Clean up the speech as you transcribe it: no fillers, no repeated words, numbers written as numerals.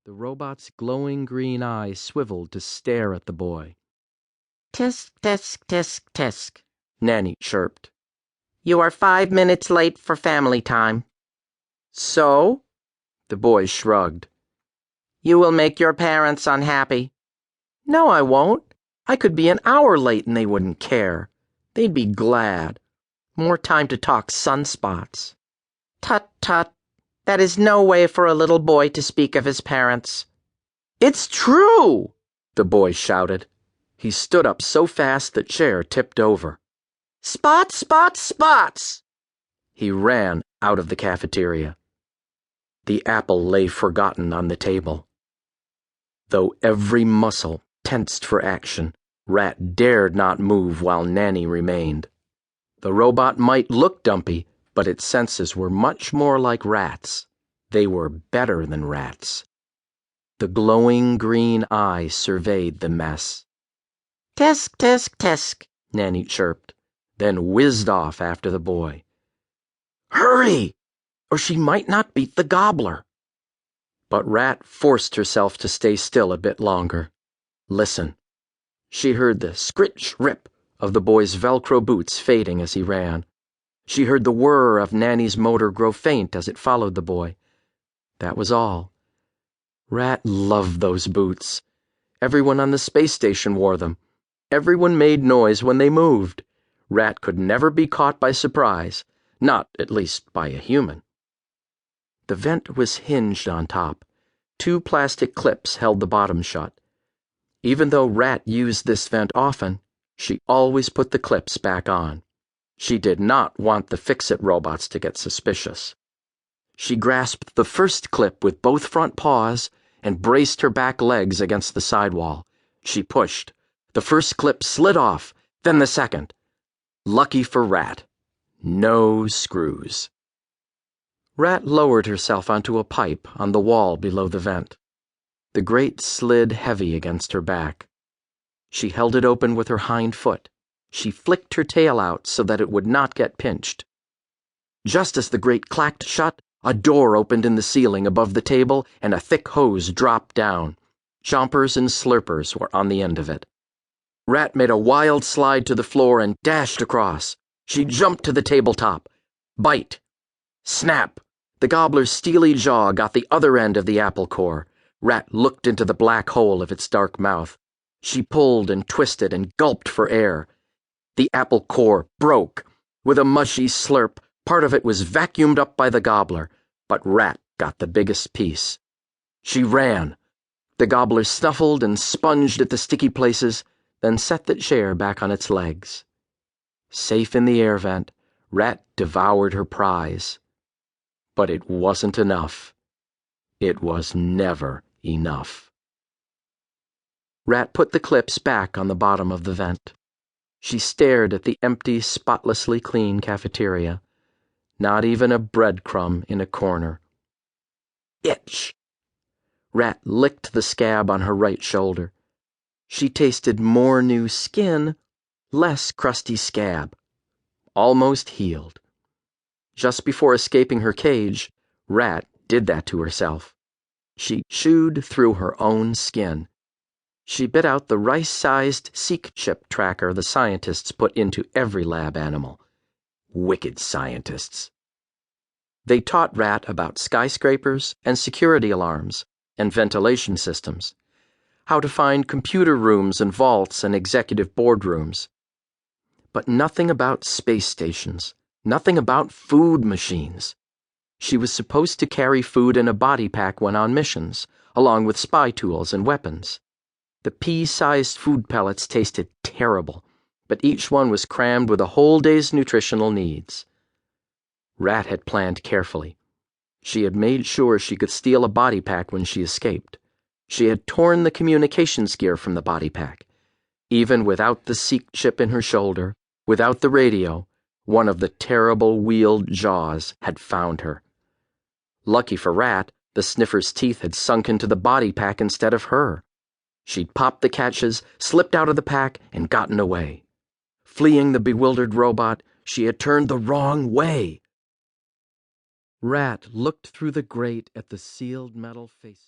The robot's glowing green eyes swiveled to stare at the boy. Tisk, tisk, tisk, tisk, Nanny chirped. You are 5 minutes late for family time. So? The boy shrugged. You will make your parents unhappy. No, I won't. I could be an hour late and they wouldn't care. They'd be glad. More time to talk sunspots. Tut, tut. That is no way for a little boy to speak of his parents. It's true, the boy shouted. He stood up so fast the chair tipped over. Spots, spots, spots! He ran out of the cafeteria. The apple lay forgotten on the table. Though every muscle tensed for action, Rat dared not move while Nanny remained. The robot might look dumpy, but its senses were much more like rats. They were better than rats. The glowing green eye surveyed the mess. Tisk, tisk, tisk, Nanny chirped, then whizzed off after the boy. Hurry, or she might not beat the gobbler. But Rat forced herself to stay still a bit longer. Listen. She heard the scritch-rip of the boy's Velcro boots fading as he ran. She heard the whir of Nanny's motor grow faint as it followed the boy. That was all. Rat loved those boots. Everyone on the space station wore them. Everyone made noise when they moved. Rat could never be caught by surprise, not, at least, by a human. The vent was hinged on top. 2 plastic clips held the bottom shut. Even though Rat used this vent often, she always put the clips back on. She did not want the fix-it robots to get suspicious. She grasped the first clip with both front paws and braced her back legs against the sidewall. She pushed. The first clip slid off, then the second. Lucky for Rat, no screws. Rat lowered herself onto a pipe on the wall below the vent. The grate slid heavy against her back. She held it open with her hind foot. She flicked her tail out so that it would not get pinched. Just as the grate clacked shut, a door opened in the ceiling above the table and a thick hose dropped down. Chompers and slurpers were on the end of it. Rat made a wild slide to the floor and dashed across. She jumped to the tabletop. Bite. Snap. The gobbler's steely jaw got the other end of the apple core. Rat looked into the black hole of its dark mouth. She pulled and twisted and gulped for air. The apple core broke. With a mushy slurp, part of it was vacuumed up by the gobbler, but Rat got the biggest piece. She ran. The gobbler snuffled and sponged at the sticky places, then set the chair back on its legs. Safe in the air vent, Rat devoured her prize. But it wasn't enough. It was never enough. Rat put the clips back on the bottom of the vent. She stared at the empty, spotlessly clean cafeteria. Not even a breadcrumb in a corner. Itch! Rat licked the scab on her right shoulder. She tasted more new skin, less crusty scab. Almost healed. Just before escaping her cage, Rat did that to herself. She chewed through her own skin. She bit out the rice-sized seek chip tracker the scientists put into every lab animal. Wicked scientists. They taught Rat about skyscrapers and security alarms and ventilation systems, how to find computer rooms and vaults and executive boardrooms. But nothing about space stations, nothing about food machines. She was supposed to carry food in a body pack when on missions, along with spy tools and weapons. The pea-sized food pellets tasted terrible, but each one was crammed with a whole day's nutritional needs. Rat had planned carefully. She had made sure she could steal a body pack when she escaped. She had torn the communications gear from the body pack. Even without the seek chip in her shoulder, without the radio, one of the terrible wheeled jaws had found her. Lucky for Rat, the sniffer's teeth had sunk into the body pack instead of her. She'd popped the catches, slipped out of the pack, and gotten away. Fleeing the bewildered robot, she had turned the wrong way. Rat looked through the grate at the sealed metal face.